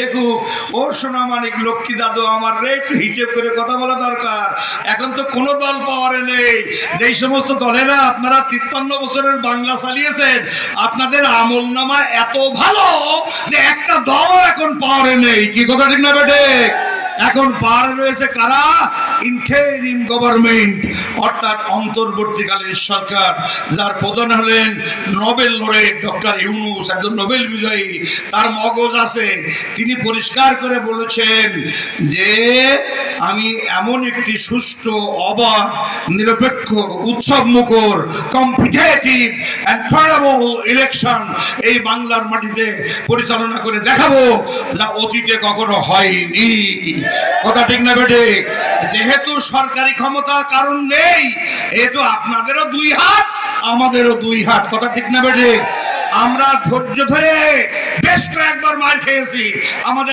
দেখুক ও সোনা মানিক লক্ষ্মী দাদু আমার রে, একটু হিসেব করে কথা বলা দরকার। এখন তো কোনো দল পাওয়ারে নেই। যেই সমস্ত দলেরা আপনারা 53 বছরের বাংলা চালিয়েছেন, আপনাদের আমল নামা এত ভালো যে একটা দলও এখন পাওয়ারে নেই। কি কথা ঠিক না বেটে? এখন পাওয়ারে রয়েছে কারা? ইন্টারিম গভর্নমেন্ট, অর্থাৎ অন্তর্বর্তীকালীন সরকার, যার প্রধান হলেন নোবেল লরেট ডক্টর ইউনূস, একজন নোবেল বিজয়ী। তার মগজ আছে, তিনি পরিষ্কার করে বলেছেন যে আমি এমন একটি সুষ্ঠু, অবাধ, নিরপেক্ষ, উৎসব মুখর, কম্পিটিটিভ এন্ড ক্রেডিবল ইলেকশন এই বাংলার মাটিতে পরিচালনা করে দেখাবো, যা অতীতে কখনো হয়নি। কথা ঠিক না বেটে? যেহেতু সরকারি ক্ষমতা কারণ নেই, যেহেতু আপনাদেরও দুই হাত আমাদেরও দুই হাত। কথা ঠিক না বেটে? আমরা ধৈর্য ধরে বেশ কয়েকবার মার খেয়েছি। আমাদের